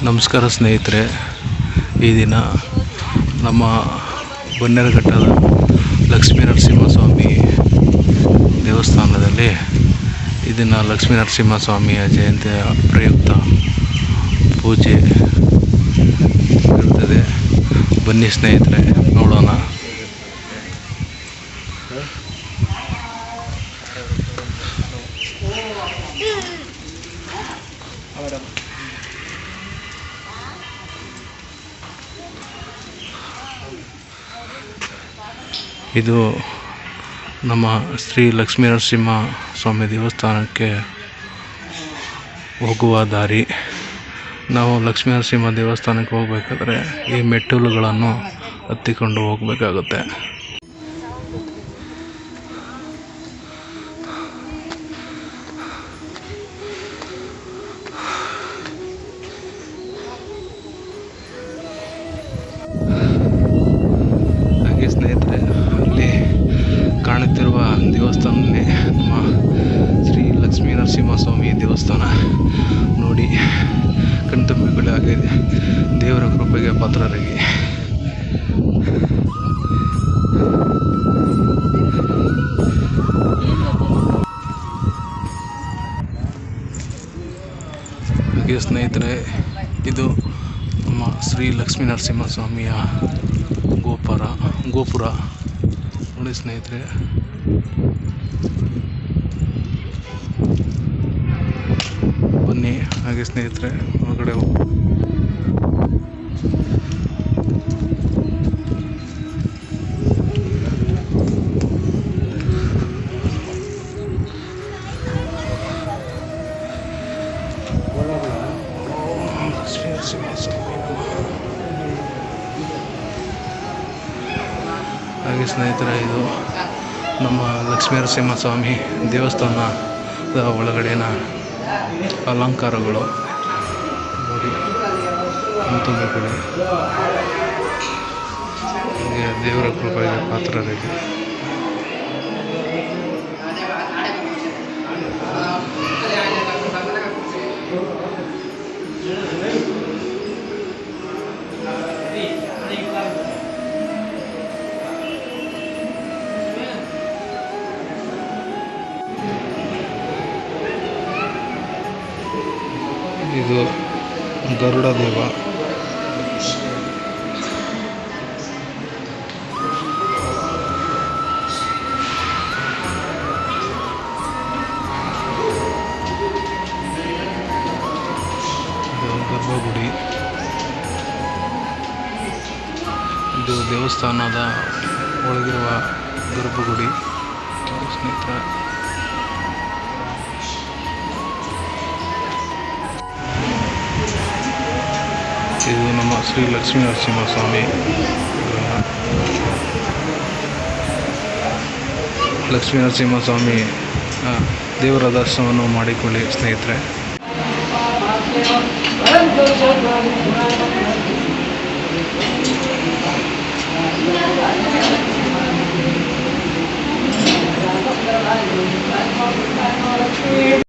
ನಮಸ್ಕಾರ ಸ್ನೇಹಿತರೆ. ಈ ದಿನ ನಮ್ಮ ಬನ್ನೇರುಘಟ್ಟದ ಲಕ್ಷ್ಮೀ ನರಸಿಂಹಸ್ವಾಮಿ ದೇವಸ್ಥಾನದಲ್ಲಿ ಇದನ್ನು ಲಕ್ಷ್ಮೀ ನರಸಿಂಹಸ್ವಾಮಿಯ ಜಯಂತಿಯ ಪ್ರಯುಕ್ತ ಪೂಜೆ ಇರುತ್ತದೆ. ಬನ್ನಿ ಸ್ನೇಹಿತರೆ, ನೋಡೋಣ. ಇದು ನಮ್ಮ ಶ್ರೀ ಲಕ್ಷ್ಮೀ ನರಸಿಂಹ ಸ್ವಾಮಿ ದೇವಸ್ಥಾನಕ್ಕೆ ಹೋಗುವ ದಾರಿ. ನಾವು ಲಕ್ಷ್ಮೀ ನರಸಿಂಹ ದೇವಸ್ಥಾನಕ್ಕೆ ಹೋಗಬೇಕಾದ್ರೆ ಈ ಮೆಟ್ಟಿಲುಗಳನ್ನು ಹತ್ತಿಕೊಂಡು ಹೋಗಬೇಕಾಗುತ್ತೆ. ಹಾಗೆ ಸ್ನೇಹಿತರೆ, ಅಲ್ಲಿ ಕಾಣುತ್ತಿರುವ ದೇವಸ್ಥಾನವೇ ನಮ್ಮ ಶ್ರೀ ಲಕ್ಷ್ಮೀ ನರಸಿಂಹಸ್ವಾಮಿ ದೇವಸ್ಥಾನ. ನೋಡಿ, ಕಣ್ತುಂಬಿಕೊಳ್ಳಿ. ಹಾಗೆ ದೇವರ ಕೃಪೆಗೆ ಪಾತ್ರರಾಗಿ. ಹಾಗೆ ಸ್ನೇಹಿತರೆ, ಇದು ನಮ್ಮ ಶ್ರೀ ಲಕ್ಷ್ಮೀ ನರಸಿಂಹಸ್ವಾಮಿಯ ಗೋಪುರ ನೋಡಿ ಸ್ನೇಹಿತರೆ. ಬನ್ನಿ. ಹಾಗೆ ಸ್ನೇಹಿತರೆ, ಹೊರಗಡೆ ಹಾಗೆ ಸ್ನೇಹಿತರೆ, ಇದು ನಮ್ಮ ಲಕ್ಷ್ಮೀ ನರಸಿಂಹಸ್ವಾಮಿ ದೇವಸ್ಥಾನದ ಒಳಗಡೆನ ಅಲಂಕಾರಗಳು ನೋಡಿ. ಕಣ್ತುಂಬಿಕೊಳ್ಳಿ. ಹಾಗೆ ದೇವರ ಕೃಪೆಗೆ ಪಾತ್ರರಾಗಿ. ಇದು ಗರುಡ ದೇವ. ಗರ್ಭಗುಡಿ. ಇದು ದೇವಸ್ಥಾನದ ಒಳಗಿರುವ ಗರ್ಭಗುಡಿ ಸ್ನೇಹಿತರೆ. ಇದು ನಮ್ಮ ಶ್ರೀ ಲಕ್ಷ್ಮೀ ನರಸಿಂಹಸ್ವಾಮಿ. ಲಕ್ಷ್ಮೀ ನರಸಿಂಹಸ್ವಾಮಿ ದೇವರ ದರ್ಶನವನ್ನು ಮಾಡಿಕೊಳ್ಳಿ ಸ್ನೇಹಿತರೆ.